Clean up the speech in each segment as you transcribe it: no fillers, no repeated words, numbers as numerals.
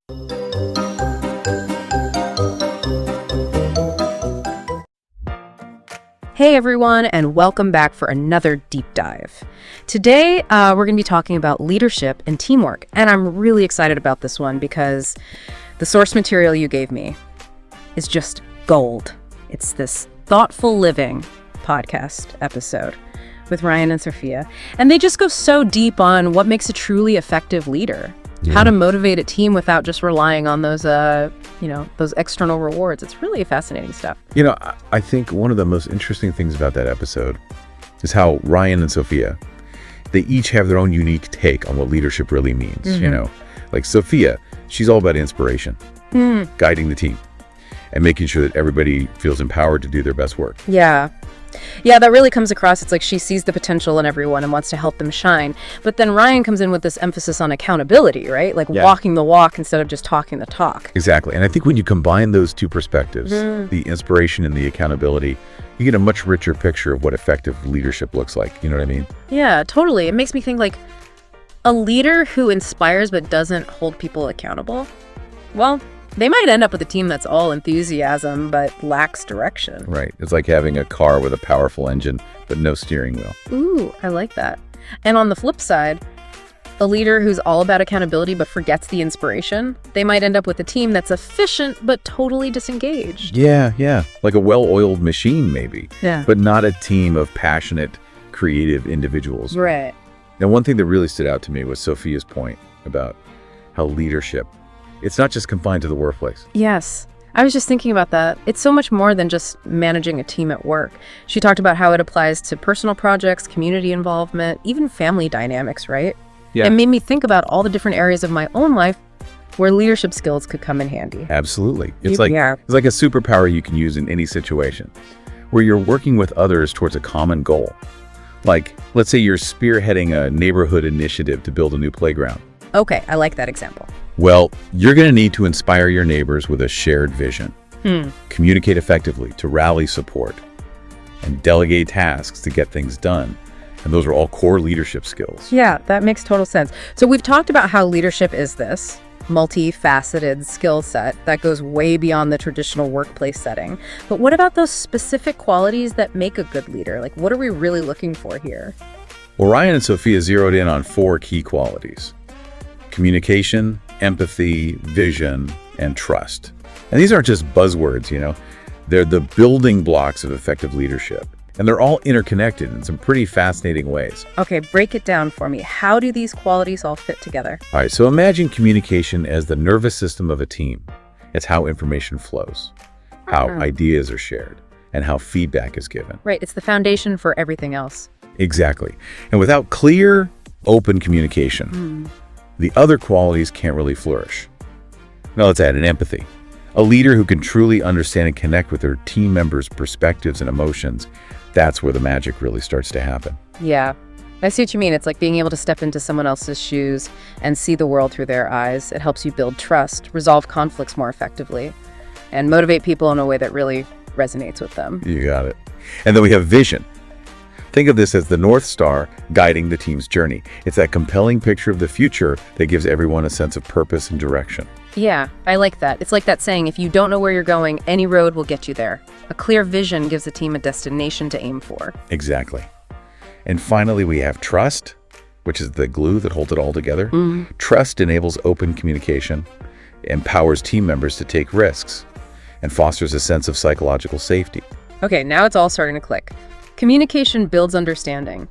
Hey everyone, and welcome back for another deep dive. Today, we're going to be talking about leadership and teamwork, and I'm really excited about this one because the source material you gave me is just gold. It's this Thoughtful Living podcast episode with Ryan and Sophia, and they just go so deep on what makes a truly effective leader. Yeah. How to motivate a team without just relying on those, those external rewards. It's really fascinating stuff. I think one of the most interesting things about that episode is how Ryan and Sophia, they each have their own unique take on what leadership really means. Like Sophia, she's all about inspiration, guiding the team, and making sure that everybody feels empowered to do their best work. Yeah, that really comes across. It's like she sees the potential in everyone and wants to help them shine. But then Ryan comes in with this emphasis on accountability, right? Like walking the walk instead of just talking the talk. Exactly. And I think when you combine those two perspectives, the inspiration and the accountability, you get a much richer picture of what effective leadership looks like. You know what I mean? Yeah, totally. It makes me think like a leader who inspires but doesn't hold people accountable. Well, they might end up with a team that's all enthusiasm but lacks direction. Right. It's like having a car with a powerful engine but no steering wheel. Ooh, I like that. And on the flip side, a leader who's all about accountability but forgets the inspiration, they might end up with a team that's efficient but totally disengaged. Yeah. Like a well-oiled machine maybe. Yeah. But not a team of passionate, creative individuals. Right. Now, one thing that really stood out to me was Sophia's point about how leadership, it's not just confined to the workplace. Yes. I was just thinking about that. It's so much more than just managing a team at work. She talked about how it applies to personal projects, community involvement, even family dynamics, right? Yeah. It made me think about all the different areas of my own life where leadership skills could come in handy. Absolutely. It's like a superpower you can use in any situation where you're working with others towards a common goal. Like, let's say you're spearheading a neighborhood initiative to build a new playground. Okay, I like that example. Well, you're going to need to inspire your neighbors with a shared vision, communicate effectively to rally support, and delegate tasks to get things done. And those are all core leadership skills. Yeah, that makes total sense. So we've talked about how leadership is this multifaceted skill set that goes way beyond the traditional workplace setting. But what about those specific qualities that make a good leader? Like, what are we really looking for here? Well, Ryan and Sophia zeroed in on 4 key qualities: communication, empathy, vision, and trust. And these aren't just buzzwords, they're the building blocks of effective leadership. And they're all interconnected in some pretty fascinating ways. Okay, break it down for me. How do these qualities all fit together? All right, so imagine communication as the nervous system of a team. It's how information flows, how ideas are shared, and how feedback is given. Right, it's the foundation for everything else. Exactly. And without clear, open communication, the other qualities can't really flourish. Now let's add in empathy. A leader who can truly understand and connect with their team members' perspectives and emotions, that's where the magic really starts to happen. Yeah, I see what you mean. It's like being able to step into someone else's shoes and see the world through their eyes. It helps you build trust, resolve conflicts more effectively, and motivate people in a way that really resonates with them. You got it. And then we have vision. Think of this as the North Star guiding the team's journey. It's that compelling picture of the future that gives everyone a sense of purpose and direction. Yeah, I like that. It's like that saying, if you don't know where you're going, any road will get you there. A clear vision gives a team a destination to aim for. Exactly. And finally, we have trust, which is the glue that holds it all together. Trust enables open communication, empowers team members to take risks, and fosters a sense of psychological safety. Okay, now it's all starting to click. Communication builds understanding.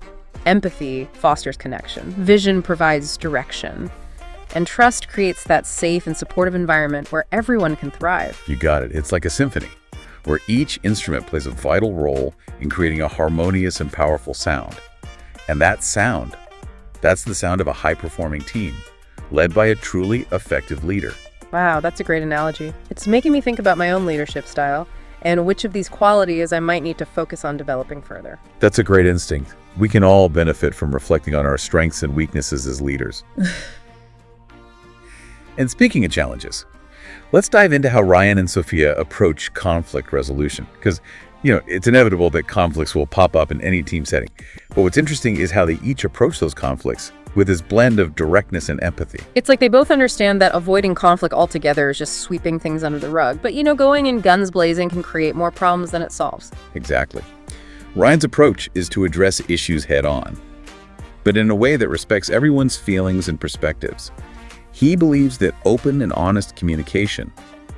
Empathy fosters connection. Vision provides direction. And trust creates that safe and supportive environment where everyone can thrive. You got it. It's like a symphony, where each instrument plays a vital role in creating a harmonious and powerful sound. And that sound, that's the sound of a high-performing team, led by a truly effective leader. Wow, that's a great analogy. It's making me think about my own leadership style and which of these qualities I might need to focus on developing further. That's a great instinct. We can all benefit from reflecting on our strengths and weaknesses as leaders. And speaking of challenges, let's dive into how Ryan and Sophia approach conflict resolution. Because, it's inevitable that conflicts will pop up in any team setting. But what's interesting is how they each approach those conflicts with his blend of directness and empathy. It's like they both understand that avoiding conflict altogether is just sweeping things under the rug. But, going in guns blazing can create more problems than it solves. Exactly. Ryan's approach is to address issues head-on, but in a way that respects everyone's feelings and perspectives. He believes that open and honest communication,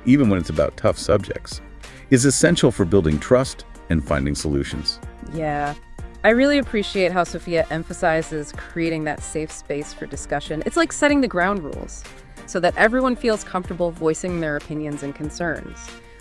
even when it's about tough subjects, is essential for building trust and finding solutions. Yeah. I really appreciate how Sophia emphasizes creating that safe space for discussion. It's like setting the ground rules so that everyone feels comfortable voicing their opinions and concerns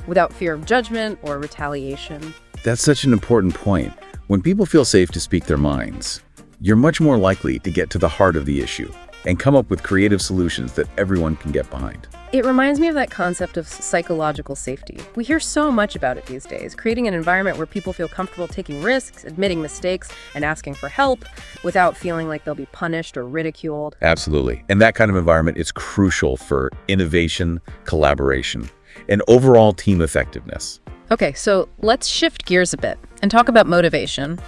without fear of judgment or retaliation. That's such an important point. When people feel safe to speak their minds, you're much more likely to get to the heart of the issue and come up with creative solutions that everyone can get behind. It reminds me of that concept of psychological safety. We hear so much about it these days, creating an environment where people feel comfortable taking risks, admitting mistakes, and asking for help without feeling like they'll be punished or ridiculed. Absolutely. And that kind of environment is crucial for innovation, collaboration, and overall team effectiveness. Okay, so let's shift gears a bit and talk about motivation.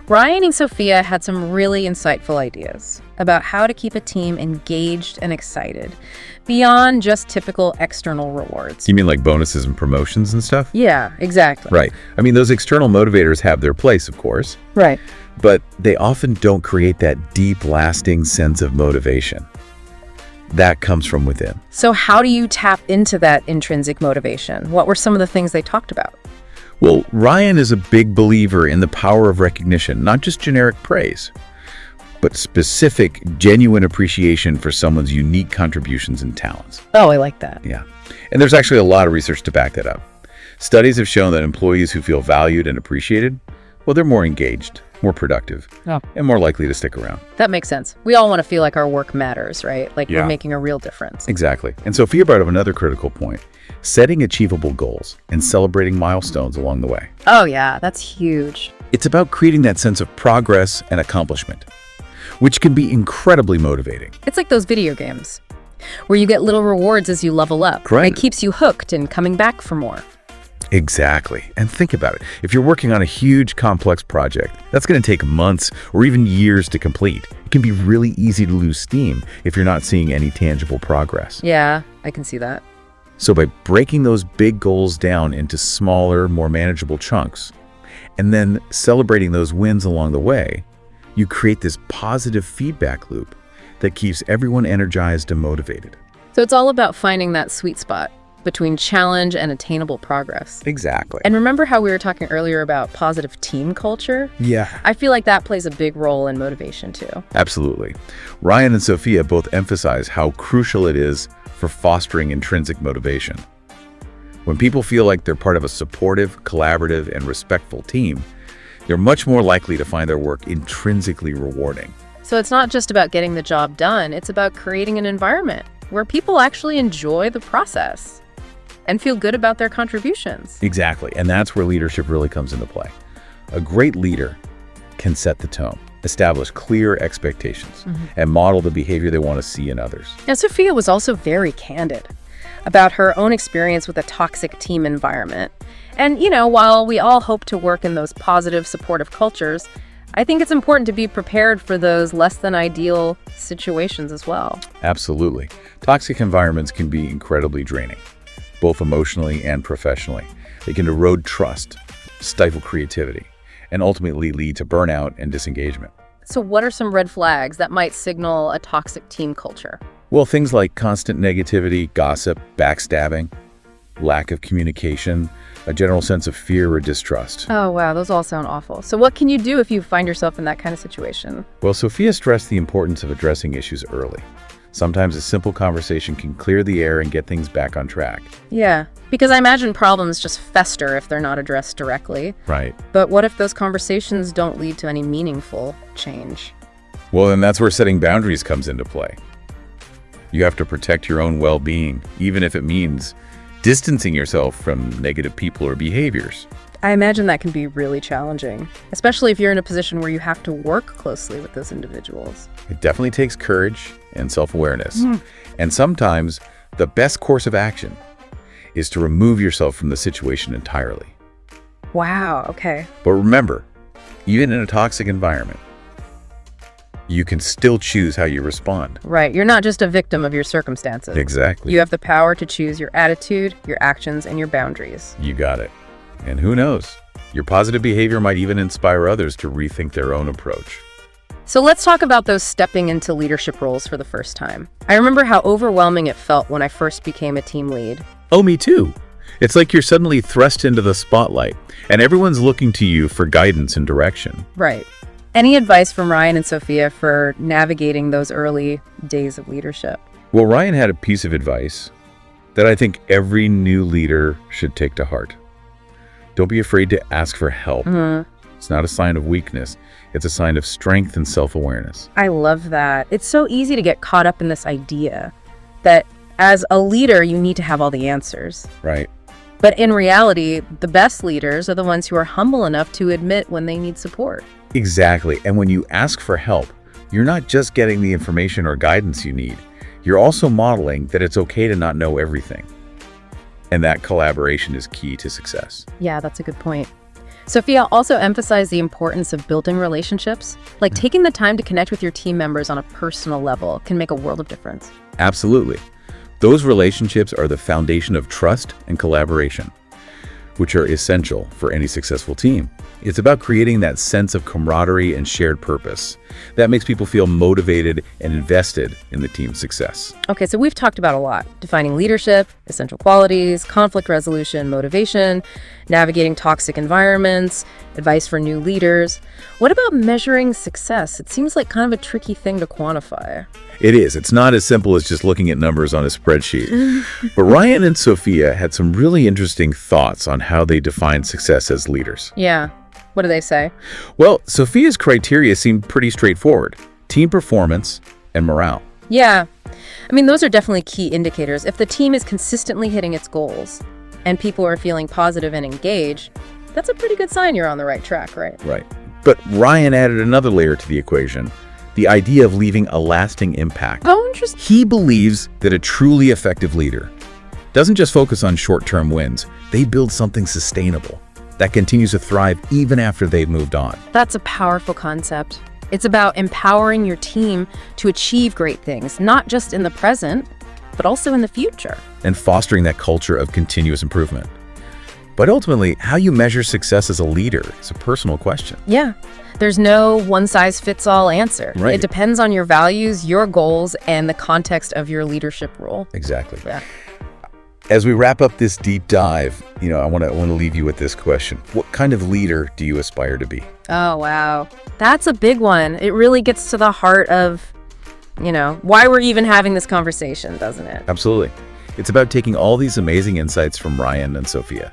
Ryan and Sophia had some really insightful ideas about how to keep a team engaged and excited beyond just typical external rewards. You mean like bonuses and promotions and stuff? Yeah, exactly. Right. I mean, those external motivators have their place, of course, Right. but they often don't create that deep, lasting sense of motivation. That comes from within. So how do you tap into that intrinsic motivation? What were some of the things they talked about? Well, Ryan is a big believer in the power of recognition, not just generic praise, but specific, genuine appreciation for someone's unique contributions and talents. Oh, I like that. Yeah. And there's actually a lot of research to back that up. Studies have shown that employees who feel valued and appreciated, well, they're more engaged, more productive, and more likely to stick around. That makes sense. We all want to feel like our work matters, right? Like Yeah. we're making a real difference. Exactly. And Sophia brought up another critical point: setting achievable goals and celebrating milestones along the way. Oh, yeah, that's huge. It's about creating that sense of progress and accomplishment, which can be incredibly motivating. It's like those video games where you get little rewards as you level up. Right. It keeps you hooked and coming back for more. Exactly. And think about it. If you're working on a huge, complex project, that's going to take months or even years to complete. It can be really easy to lose steam if you're not seeing any tangible progress. Yeah, I can see that. So by breaking those big goals down into smaller, more manageable chunks, and then celebrating those wins along the way, you create this positive feedback loop that keeps everyone energized and motivated. So it's all about finding that sweet spot between challenge and attainable progress. Exactly. And remember how we were talking earlier about positive team culture? Yeah. I feel like that plays a big role in motivation too. Absolutely. Ryan and Sophia both emphasize how crucial it is for fostering intrinsic motivation. When people feel like they're part of a supportive, collaborative, and respectful team, they're much more likely to find their work intrinsically rewarding. So it's not just about getting the job done, it's about creating an environment where people actually enjoy the process and feel good about their contributions. Exactly. And that's where leadership really comes into play. A great leader can set the tone, establish clear expectations, and model the behavior they want to see in others. Now, Sophia was also very candid about her own experience with a toxic team environment. And, while we all hope to work in those positive, supportive cultures, I think it's important to be prepared for those less than ideal situations as well. Absolutely. Toxic environments can be incredibly draining, both emotionally and professionally. They can erode trust, stifle creativity, and ultimately lead to burnout and disengagement. So what are some red flags that might signal a toxic team culture? Well, things like constant negativity, gossip, backstabbing, lack of communication, a general sense of fear or distrust. Oh, wow, those all sound awful. So what can you do if you find yourself in that kind of situation? Well, Sophia stressed the importance of addressing issues early. Sometimes a simple conversation can clear the air and get things back on track. Yeah, because I imagine problems just fester if they're not addressed directly. Right. But what if those conversations don't lead to any meaningful change? Well, then that's where setting boundaries comes into play. You have to protect your own well-being, even if it means distancing yourself from negative people or behaviors. I imagine that can be really challenging, especially if you're in a position where you have to work closely with those individuals. It definitely takes courage and self-awareness. And sometimes the best course of action is to remove yourself from the situation entirely. Wow, okay. But remember, even in a toxic environment, You can still choose how you respond. Right. You're not just a victim of your circumstances. Exactly. You have the power to choose your attitude, your actions, and your boundaries. You got it. And who knows? Your positive behavior might even inspire others to rethink their own approach. So let's talk about those stepping into leadership roles for the first time. I remember how overwhelming it felt when I first became a team lead. Oh, me too. It's like you're suddenly thrust into the spotlight, and everyone's looking to you for guidance and direction. Right. Any advice from Ryan and Sophia for navigating those early days of leadership? Well, Ryan had a piece of advice that I think every new leader should take to heart. Don't be afraid to ask for help. It's not a sign of weakness. It's a sign of strength and self-awareness. I love that. It's so easy to get caught up in this idea that as a leader, you need to have all the answers. Right. But in reality, the best leaders are the ones who are humble enough to admit when they need support. Exactly. And when you ask for help, you're not just getting the information or guidance you need. You're also modeling that it's okay to not know everything. And that collaboration is key to success. Yeah, that's a good point. Sophia also emphasized the importance of building relationships. Like taking the time to connect with your team members on a personal level can make a world of difference. Absolutely. Those relationships are the foundation of trust and collaboration, which are essential for any successful team. It's about creating that sense of camaraderie and shared purpose that makes people feel motivated and invested in the team's success. Okay, so we've talked about a lot: defining leadership, essential qualities, conflict resolution, motivation, navigating toxic environments, advice for new leaders. What about measuring success? It seems like kind of a tricky thing to quantify. It is. It's not as simple as just looking at numbers on a spreadsheet. But Ryan and Sophia had some really interesting thoughts on how they define success as leaders. Yeah. What do they say? Well, Sophia's criteria seemed pretty straightforward: team performance and morale. Yeah. I mean, those are definitely key indicators. If the team is consistently hitting its goals and people are feeling positive and engaged, that's a pretty good sign you're on the right track, right? Right. But Ryan added another layer to the equation: the idea of leaving a lasting impact. Oh, interesting. He believes that a truly effective leader doesn't just focus on short-term wins. They build something sustainable that continues to thrive even after they've moved on. That's a powerful concept. It's about empowering your team to achieve great things, not just in the present, but also in the future. And fostering that culture of continuous improvement. But ultimately, how you measure success as a leader is a personal question. Yeah. There's no one-size-fits-all answer. Right. It depends on your values, your goals, and the context of your leadership role. Exactly. Yeah. As we wrap up this deep dive, I want to leave you with this question. What kind of leader do you aspire to be? Oh, wow. That's a big one. It really gets to the heart of, why we're even having this conversation, doesn't it? Absolutely. It's about taking all these amazing insights from Ryan and Sophia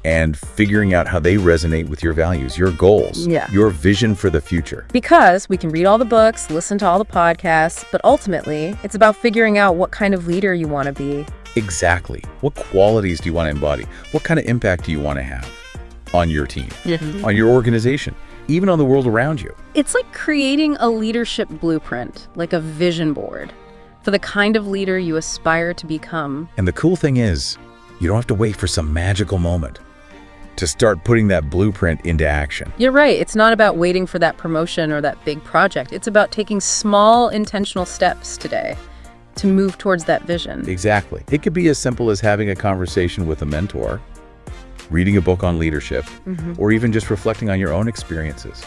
and figuring out how they resonate with your values, your goals, your vision for the future. Because we can read all the books, listen to all the podcasts, but ultimately, it's about figuring out what kind of leader you want to be. Exactly. What qualities do you want to embody? What kind of impact do you want to have on your team, on your organization, even on the world around you? It's like creating a leadership blueprint, like a vision board for the kind of leader you aspire to become. And the cool thing is, you don't have to wait for some magical moment to start putting that blueprint into action. You're right. It's not about waiting for that promotion or that big project. It's about taking small intentional steps today to move towards that vision. Exactly. It could be as simple as having a conversation with a mentor, reading a book on leadership, or even just reflecting on your own experiences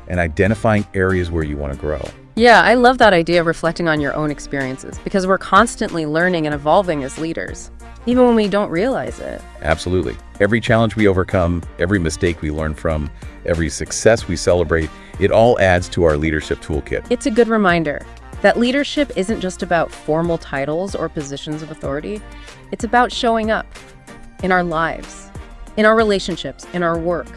and identifying areas where you want to grow. Yeah, I love that idea of reflecting on your own experiences because we're constantly learning and evolving as leaders, even when we don't realize it. Absolutely. Every challenge we overcome, every mistake we learn from, every success we celebrate, it all adds to our leadership toolkit. It's a good reminder that leadership isn't just about formal titles or positions of authority. It's about showing up in our lives, in our relationships, in our work,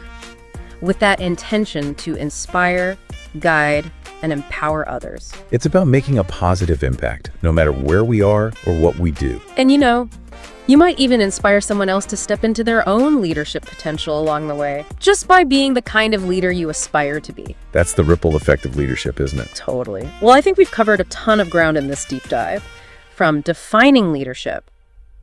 with that intention to inspire, guide, and empower others. It's about making a positive impact, no matter where we are or what we do. And you might even inspire someone else to step into their own leadership potential along the way, just by being the kind of leader you aspire to be. That's the ripple effect of leadership, isn't it? Totally. Well, I think we've covered a ton of ground in this deep dive, from defining leadership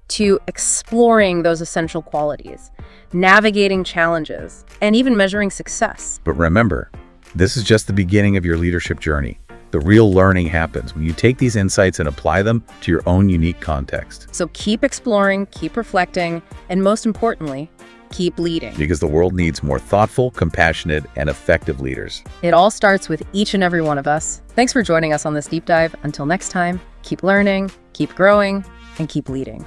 to exploring those essential qualities, navigating challenges, and even measuring success. But remember, this is just the beginning of your leadership journey. The real learning happens when you take these insights and apply them to your own unique context. So keep exploring, keep reflecting, and most importantly, keep leading. Because the world needs more thoughtful, compassionate, and effective leaders. It all starts with each and every one of us. Thanks for joining us on this deep dive. Until next time, keep learning, keep growing, and keep leading.